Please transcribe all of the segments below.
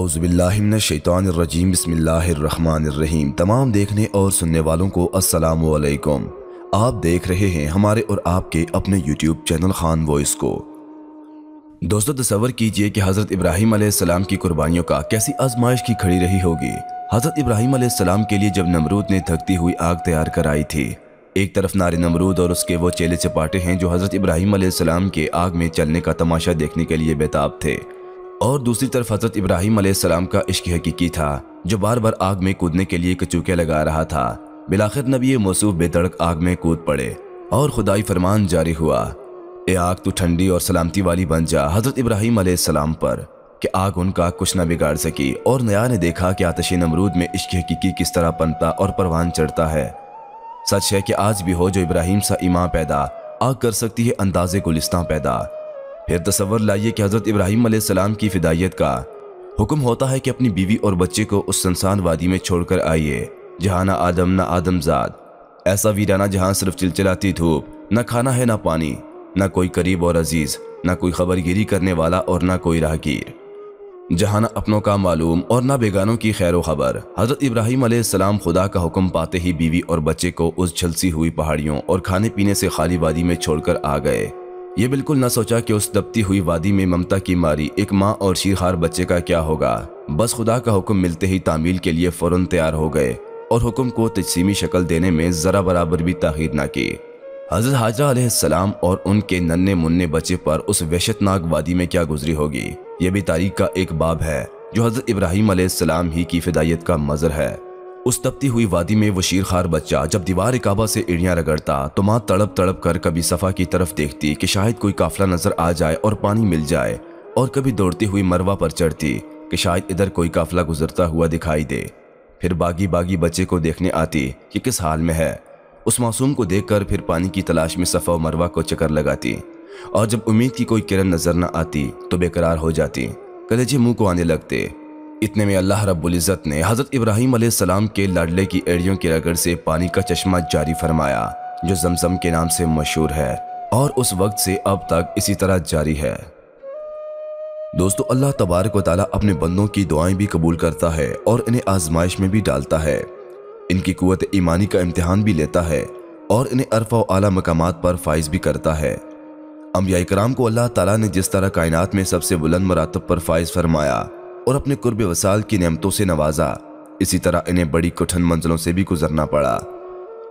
اعوذ باللہ من الشیطان الرجیم بسم اللہ الرحمن الرحیم۔ تمام دیکھنے اور سننے والوں کو السلام علیکم۔ آپ دیکھ رہے ہیں ہمارے اور آپ کے اپنے یوٹیوب چینل خان وائس کو۔ دوستو تصور کیجئے کہ حضرت ابراہیم علیہ السلام کی قربانیوں کا کیسی آزمائش کی کھڑی رہی ہوگی۔ حضرت ابراہیم علیہ السلام کے لیے جب نمرود نے دھکتی ہوئی آگ تیار کرائی تھی، ایک طرف نارے نمرود اور اس کے وہ چیلے چپاٹے ہیں جو حضرت ابراہیم علیہ السلام کے آگ میں چلنے کا تماشا دیکھنے کے لیے بیتاب تھے، اور دوسری طرف حضرت ابراہیم علیہ السلام کا عشق حقیقی تھا جو بار بار آگ میں کودنے کے لیے کچوکے لگا رہا تھا۔ بالآخر نبی موصوف بے دڑک آگ میں کود پڑے اور خدائی فرمان جاری ہوا، اے آگ تو ٹھنڈی اور سلامتی والی بن جا حضرت ابراہیم علیہ السلام پر، کہ آگ ان کا کچھ نہ بگاڑ سکی۔ اور نیا نے دیکھا کہ آتش نمرود میں عشق حقیقی کس طرح پنتا اور پروان چڑھتا ہے۔ سچ ہے کہ آج بھی ہو جو ابراہیم سا ایمان پیدا، آگ کر سکتی ہے انداز گلستاں پیدا۔ پھر تصور لائیے کہ حضرت ابراہیم علیہ السلام کی فدائیت کا حکم ہوتا ہے کہ اپنی بیوی اور بچے کو اس سنسان وادی میں چھوڑ کر آئیے جہاں نہ آدم نہ آدم زاد، ایسا ویرانہ جہاں صرف چلچلاتی دھوپ، نہ کھانا ہے نہ پانی، نہ کوئی قریب اور عزیز، نہ کوئی خبر گیری کرنے والا اور نہ کوئی راہگیر، جہاں نہ اپنوں کا معلوم اور نہ بیگانوں کی خیر و خبر۔ حضرت ابراہیم علیہ السلام خدا کا حکم پاتے ہی بیوی اور بچے کو اس جھلسی ہوئی پہاڑیوں اور کھانے پینے سے خالی وادی میں چھوڑ کر آ گئے۔ یہ بالکل نہ سوچا کہ اس دبتی ہوئی وادی میں ممتا کی ماری ایک ماں اور شیرخوار بچے کا کیا ہوگا۔ بس خدا کا حکم ملتے ہی تعمیل کے لیے فوراً تیار ہو گئے اور حکم کو تجسیمی شکل دینے میں ذرا برابر بھی تاخیر نہ کی۔ حضرت حاجرہ علیہ السلام اور ان کے ننھے منھے بچے پر اس وحشتناک وادی میں کیا گزری ہوگی، یہ بھی تاریخ کا ایک باب ہے جو حضرت ابراہیم علیہ السلام ہی کی فدائیت کا مظہر ہے۔ اس تپتی ہوئی وادی میں وہ شیرخوار بچہ جب دیوار کعبہ سے ایڑیاں رگڑتا تو ماں تڑپ تڑپ کر کبھی صفا کی طرف دیکھتی کہ شاید کوئی قافلہ نظر آ جائے اور پانی مل جائے، اور کبھی دوڑتی ہوئی مروہ پر چڑھتی کہ شاید ادھر کوئی قافلہ گزرتا ہوا دکھائی دے۔ پھر باغی باغی بچے کو دیکھنے آتی کہ کس حال میں ہے، اس معصوم کو دیکھ کر پھر پانی کی تلاش میں صفا و مروہ کو چکر لگاتی، اور جب امید کی کوئی کرن نظر نہ آتی تو بے قرار ہو جاتی، کلیجے منہ کو آنے لگتے۔ اتنے میں اللہ رب العزت نے حضرت ابراہیم علیہ السلام کے لاڈلے کی ایڑیوں کی رگڑ سے پانی کا چشمہ جاری فرمایا جو زمزم کے نام سے مشہور ہے، اور اس وقت سے اب تک اسی طرح جاری ہے۔ دوستو اللہ تبارک و تعالیٰ اپنے بندوں کی دعائیں بھی قبول کرتا ہے اور انہیں آزمائش میں بھی ڈالتا ہے، ان کی قوت ایمانی کا امتحان بھی لیتا ہے اور انہیں عرفہ و اعلیٰ مقامات پر فائز بھی کرتا ہے۔ انبیاء کرام کو اللہ تعالیٰ نے جس طرح کائنات میں سب سے بلند مراتب پر فائز فرمایا اور اپنے قرب وصال کی نعمتوں سے نوازا، اسی طرح انہیں بڑی کٹھن منزلوں سے بھی گزرنا پڑا۔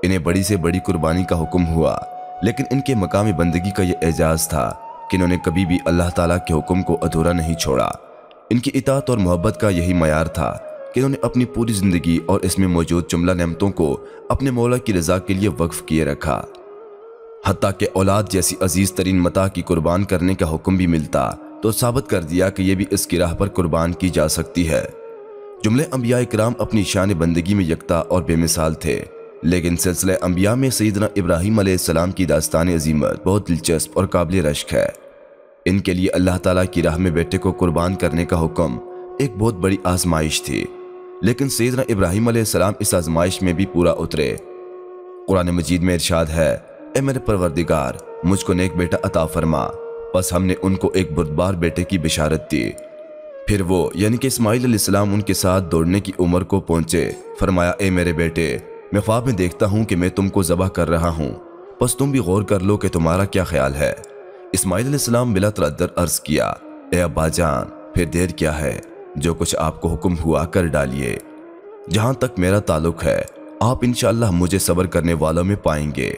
انہیں بڑی سے بڑی قربانی کا حکم ہوا، لیکن ان کے مقام بندگی کا یہ اعزاز تھا کہ انہوں نے کبھی بھی اللہ تعالیٰ کے حکم کو ادھورا نہیں چھوڑا۔ ان کی اطاعت اور محبت کا یہی معیار تھا کہ انہوں نے اپنی پوری زندگی اور اس میں موجود جملہ نعمتوں کو اپنے مولا کی رضا کے لیے وقف کیے رکھا، حتیٰ کہ اولاد جیسی عزیز ترین متاع کی قربان کرنے کا حکم بھی ملتا تو ثابت کر دیا کہ یہ بھی اس کی راہ پر قربان کی جا سکتی ہے۔ جملے انبیاء کرام اپنی شان بندگی میں یکتا اور بے مثال تھے، لیکن سلسلہ انبیاء میں سیدنا ابراہیم علیہ السلام کی داستان عظیمت بہت دلچسپ اور قابل رشک ہے۔ ان کے لیے اللہ تعالیٰ کی راہ میں بیٹے کو قربان کرنے کا حکم ایک بہت بڑی آزمائش تھی، لیکن سیدنا ابراہیم علیہ السلام اس آزمائش میں بھی پورا اترے۔ قرآن مجید میں ارشاد ہے، اے میرے پروردگار مجھ کو نیک بیٹا عطا فرما، بس ہم نے ان کو ایک بردبار بیٹے کی بشارت دی۔ پھر وہ یعنی کہ اسماعیل علیہ السلام ان کے ساتھ دوڑنے کی عمر کو پہنچے، فرمایا، اے میرے بیٹے میں خواب میں دیکھتا ہوں کہ میں تم کو ذبح کر رہا ہوں، بس تم بھی غور کر لو کہ تمہارا کیا خیال ہے۔ اسماعیل علیہ السلام بلا تردد عرض کیا، اے ابا جان پھر دیر کیا ہے، جو کچھ آپ کو حکم ہوا کر ڈالیے۔ جہاں تک میرا تعلق ہے آپ انشاءاللہ مجھے صبر کرنے والوں میں پائیں گے۔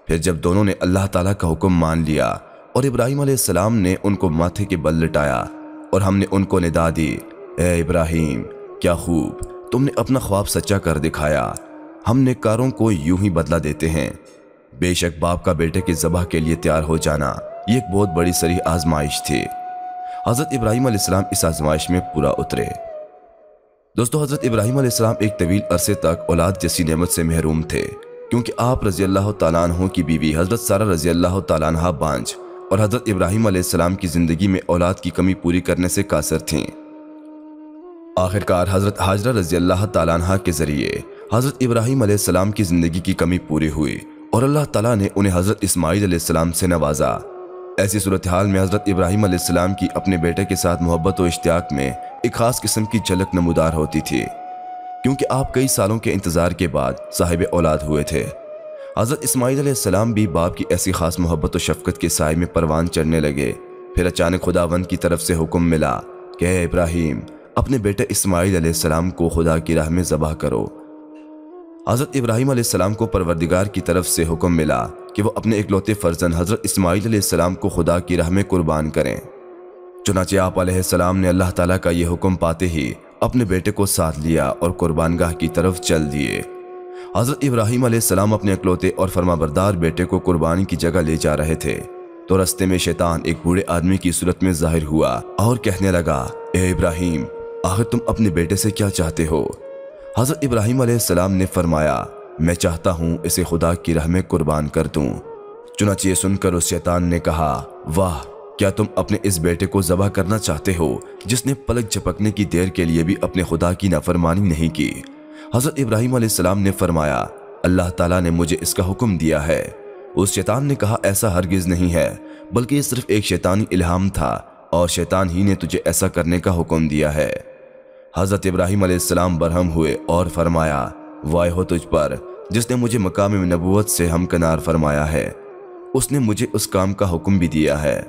پھر جب دونوں نے اللہ تعالیٰ کا حکم مان لیا اور ابراہیم علیہ السلام نے ان کو ماتھے کے بل لٹایا اور ہم نے ان کو ندا دی، اے ابراہیم کیا خوب تم نے اپنا خواب سچا کر دکھایا، ہم نیکاروں کو یوں ہی بدلہ دیتے ہیں۔ بے شک باپ کا بیٹے کے ذبح کے لیے تیار ہو جانا یہ ایک بہت بڑی صریح آزمائش تھی۔ حضرت ابراہیم علیہ السلام اس آزمائش میں پورا اترے۔ دوستو حضرت ابراہیم علیہ السلام ایک طویل عرصے تک اولاد جیسی نعمت سے محروم تھے، کیونکہ آپ رضی اللہ تعالیٰ عنہ کی بیوی حضرت سارہ رضی اللہ تعالیٰ عنہ بانجھ اور حضرت ابراہیم علیہ السلام کی زندگی میں اولاد کی کمی پوری کرنے سے قاصر تھیں۔ آخرکار حضرت حاجرہ رضی اللہ تعالیٰ عنہ کے ذریعے حضرت ابراہیم علیہ السلام کی زندگی کی کمی پوری ہوئی اور اللہ تعالیٰ نے انہیں حضرت اسماعیل علیہ السلام سے نوازا۔ ایسی صورتحال میں حضرت ابراہیم علیہ السلام کی اپنے بیٹے کے ساتھ محبت و اشتیاق میں ایک خاص قسم کی جھلک نمودار ہوتی تھی، کیونکہ آپ کئی سالوں کے انتظار کے بعد صاحب اولاد ہوئے تھے۔ حضرت اسماعیل علیہ السلام بھی باپ کی ایسی خاص محبت و شفقت کے سائے میں پروان چڑھنے لگے۔ پھر اچانک خداوند کی طرف سے حکم ملا کہ اے ابراہیم، اپنے بیٹے اسماعیل علیہ السلام کو خدا کی راہ میں ذبح کرو۔ حضرت ابراہیم علیہ السلام کو پروردگار کی طرف سے حکم ملا کہ وہ اپنے اکلوتے فرزند حضرت اسماعیل علیہ السلام کو خدا کی راہ میں قربان کریں۔ چنانچہ آپ علیہ السلام نے اللہ تعالیٰ کا یہ حکم پاتے ہی اپنے بیٹے کو ساتھ لیا اور قربان گاہ کی طرف چل دیے۔ حضرت ابراہیم علیہ السلام اپنے اکلوتے اور فرمانبردار بیٹے کو قربانی کی جگہ لے جا رہے تھے تو رستے میں شیطان ایک بوڑھے آدمی کی صورت میں ظاہر ہوا اور کہنے لگا، اے ابراہیم، آخر تم اپنے بیٹے سے کیا چاہتے ہو؟ حضرت ابراہیم علیہ السلام نے فرمایا، میں چاہتا ہوں اسے خدا کی راہ میں قربان کر دوں۔ چنانچہ یہ سن کر اس شیطان نے کہا، واہ، کیا تم اپنے اس بیٹے کو ذبح کرنا چاہتے ہو جس نے پلک جھپکنے کی دیر کے لیے بھی اپنے خدا کی نافرمانی نہیں کی؟ حضرت ابراہیم علیہ السلام نے فرمایا، اللہ تعالیٰ نے مجھے اس کا حکم دیا ہے۔ اس شیطان نے کہا، ایسا ہرگز نہیں ہے، بلکہ یہ صرف ایک شیطانی الہام تھا اور شیطان ہی نے تجھے ایسا کرنے کا حکم دیا ہے۔ حضرت ابراہیم علیہ السلام برہم ہوئے اور فرمایا، وائے ہو تجھ پر جس نے مجھے مقام نبوت سے ہمکنار فرمایا ہے، اس نے مجھے اس کام کا حکم بھی دیا ہے۔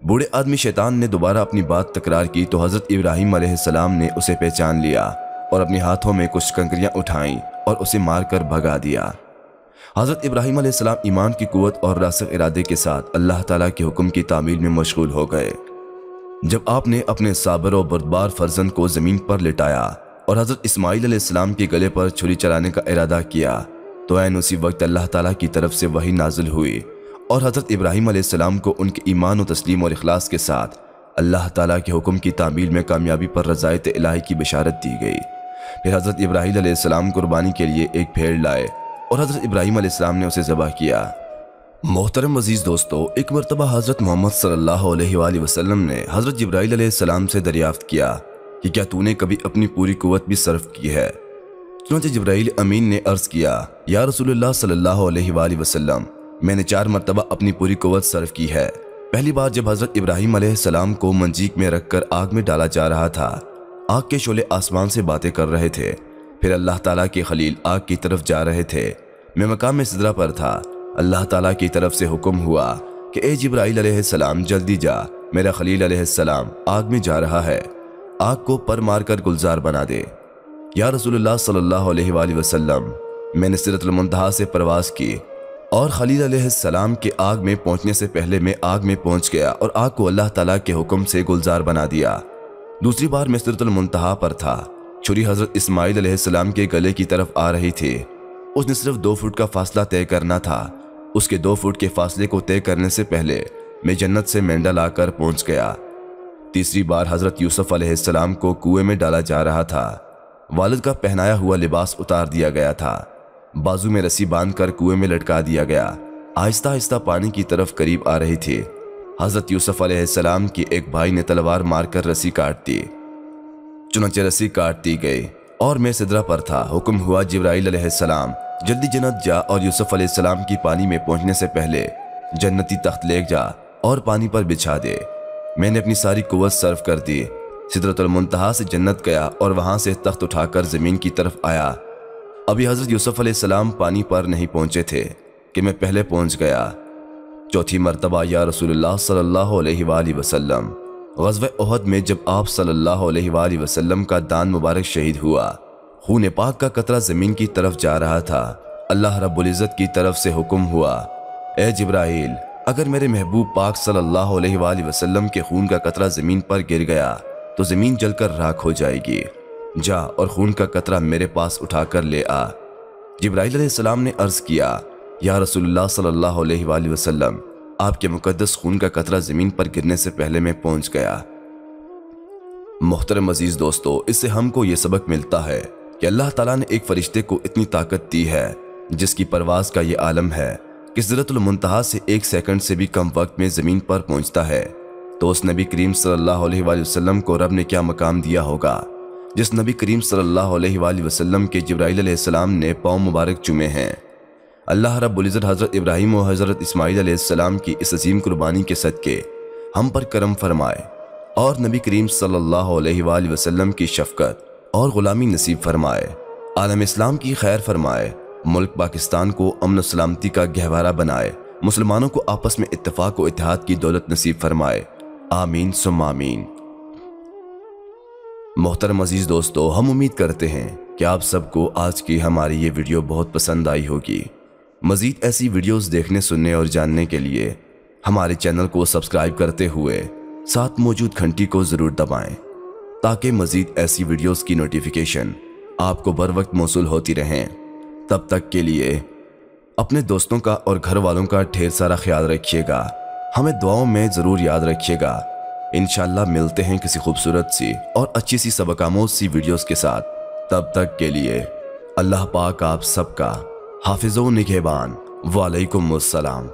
بوڑھے آدمی شیطان نے دوبارہ اپنی بات تکرار کی تو حضرت ابراہیم علیہ السلام نے اسے پہچان لیا اور اپنے ہاتھوں میں کچھ کنکریاں اٹھائیں اور اسے مار کر بھگا دیا۔ حضرت ابراہیم علیہ السلام ایمان کی قوت اور راسخ ارادے کے ساتھ اللہ تعالیٰ کے حکم کی تعمیل میں مشغول ہو گئے۔ جب آپ نے اپنے صابر و بردبار فرزند کو زمین پر لٹایا اور حضرت اسماعیل علیہ السلام کے گلے پر چھری چلانے کا ارادہ کیا تو عین اسی وقت اللہ تعالیٰ کی طرف سے وحی نازل ہوئی اور حضرت ابراہیم علیہ السلام کو ان کے ایمان و تسلیم اور اخلاص کے ساتھ اللہ تعالیٰ کے حکم کی تعمیل میں کامیابی پر رضایت الہی کی بشارت دی گئی۔ پھر حضرت ابراہیم علیہ السلام قربانی کے لیے ایک بھیڑ لائے اور حضرت ابراہیم علیہ السلام نے اسے ذبح کیا۔ محترم عزیز دوستو، ایک مرتبہ حضرت محمد صلی اللہ علیہ وآلہ وسلم نے حضرت جبرائیل علیہ السلام سے دریافت کیا کہ کیا تو نے کبھی اپنی پوری قوت بھی صرف کی ہے؟ چنانچہ جبرائیل امین نے عرض کیا، یا رسول اللہ صلی اللہ علیہ وآلہ وسلم، میں نے 4 مرتبہ اپنی پوری قوت صرف کی ہے۔ پہلی بار جب حضرت ابراہیم علیہ السلام کو منجیک میں رکھ کر آگ میں ڈالا جا رہا تھا، آگ کے شعلے آسمان سے باتیں کر رہے تھے۔ پھر اللہ تعالیٰ کے خلیل آگ کی طرف جا رہے تھے، میں مقام سدرہ پر تھا۔ اللہ تعالیٰ کی طرف سے حکم ہوا کہ اے جبرائیل علیہ السلام، جلدی جا، میرا خلیل علیہ السلام آگ میں جا رہا ہے، آگ کو پر مار کر گلزار بنا دے۔ یا رسول اللہ صلی اللہ علیہ وآلہ وسلم، میں نے سدرۃ المنتہا سے پرواز کی اور خلیل علیہ السلام کے آگ میں پہنچنے سے پہلے میں آگ میں پہنچ گیا اور آگ کو اللہ تعالیٰ کے حکم سے گلزار بنا دیا۔ دوسری بار میں سدرۃ المنتہا پر تھا، چھری حضرت اسماعیل علیہ السلام کے گلے کی طرف آ رہی تھی۔ اس نے صرف 2 فٹ کا فاصلہ طے کرنا تھا۔ اس کے 2 فٹ کے فاصلے کو طے کرنے سے پہلے میں جنت سے مینڈا لا کر پہنچ گیا۔ تیسری بار حضرت یوسف علیہ السلام کو کنویں میں ڈالا جا رہا تھا۔ والد کا پہنایا ہوا لباس اتار دیا گیا تھا، بازو میں رسی باندھ کر کنویں میں لٹکا دیا گیا۔ آہستہ آہستہ پانی کی طرف قریب آ رہی تھی۔ حضرت یوسف علیہ السلام کی ایک بھائی نے تلوار مار کر رسی کاٹ دی۔ چنانچہ رسی کاٹ دی گئی اور میں سدرہ پر تھا۔ حکم ہوا، جبرائیل علیہ السلام جلدی جنت جا اور یوسف علیہ السلام کی پانی میں پہنچنے سے پہلے جنتی تخت لے جا اور پانی پر بچھا دے۔ میں نے اپنی ساری قوت صرف کر دی، سدرۃ المنتہا سے جنت گیا اور وہاں سے تخت اٹھا کر زمین کی طرف آیا۔ ابھی حضرت یوسف علیہ السلام پانی پر نہیں پہنچے تھے کہ میں پہلے پہنچ گیا۔ چوتھی مرتبہ، یا رسول اللہ صلی اللہ علیہ وآلہ وسلم، غزوہ احد میں جب آپ صلی اللہ علیہ وآلہ وسلم کا دان مبارک شہید ہوا، خون پاک کا قطرہ زمین کی طرف جا رہا تھا۔ اللہ رب العزت کی طرف سے حکم ہوا، اے جبرائیل، اگر میرے محبوب پاک صلی اللہ علیہ وآلہ وسلم کے خون کا قطرہ زمین پر گر گیا تو زمین جل کر راکھ ہو جائے گی، جا اور خون کا قطرہ میرے پاس اٹھا کر لے آ۔ جبرائیل علیہ السلام نے عرض کیا، یا رسول اللہ صلی اللہ علیہ وآلہ وسلم، آپ کے مقدس خون کا قطرہ زمین پر گرنے سے پہلے میں پہنچ گیا۔ محترم عزیز دوستو، اس سے ہم کو یہ سبق ملتا ہے کہ اللہ تعالیٰ نے ایک فرشتے کو اتنی طاقت دی ہے جس کی پرواز کا یہ عالم ہے کہ سدرۃ المنتہا سے 1 سیکنڈ سے بھی کم وقت میں زمین پر پہنچتا ہے، تو اس نبی کریم صلی اللہ علیہ وآلہ وسلم کو رب نے کیا مقام دیا ہوگا جس نبی کریم صلی اللہ علیہ وآلہ وسلم کے جبرائیل علیہ السلام نے پاؤں مبارک چومے ہیں۔ اللہ رب العزت حضرت ابراہیم و حضرت اسماعیل علیہ السلام کی اس عظیم قربانی کے صدقے ہم پر کرم فرمائے اور نبی کریم صلی اللہ علیہ وآلہ وسلم کی شفقت اور غلامی نصیب فرمائے، عالم اسلام کی خیر فرمائے، ملک پاکستان کو امن و سلامتی کا گہوارہ بنائے، مسلمانوں کو آپس میں اتفاق و اتحاد کی دولت نصیب فرمائے، آمین ثم آمین۔ محترم عزیز دوستو، ہم امید کرتے ہیں کہ آپ سب کو آج کی ہماری یہ ویڈیو بہت پسند آئی ہوگی۔ مزید ایسی ویڈیوز دیکھنے، سننے اور جاننے کے لیے ہمارے چینل کو سبسکرائب کرتے ہوئے ساتھ موجود گھنٹی کو ضرور دبائیں تاکہ مزید ایسی ویڈیوز کی نوٹیفیکیشن آپ کو بر وقت موصول ہوتی رہیں۔ تب تک کے لیے اپنے دوستوں کا اور گھر والوں کا ڈھیر سارا خیال رکھیے گا، ہمیں دعاؤں میں ضرور یاد رکھیے گا۔ انشاءاللہ ملتے ہیں کسی خوبصورت سی اور اچھی سی سبق آموز سی ویڈیوز کے ساتھ۔ تب تک کے لیے اللہ پاک آپ سب کا حافظ و نگہبان۔ وعلیکم السلام۔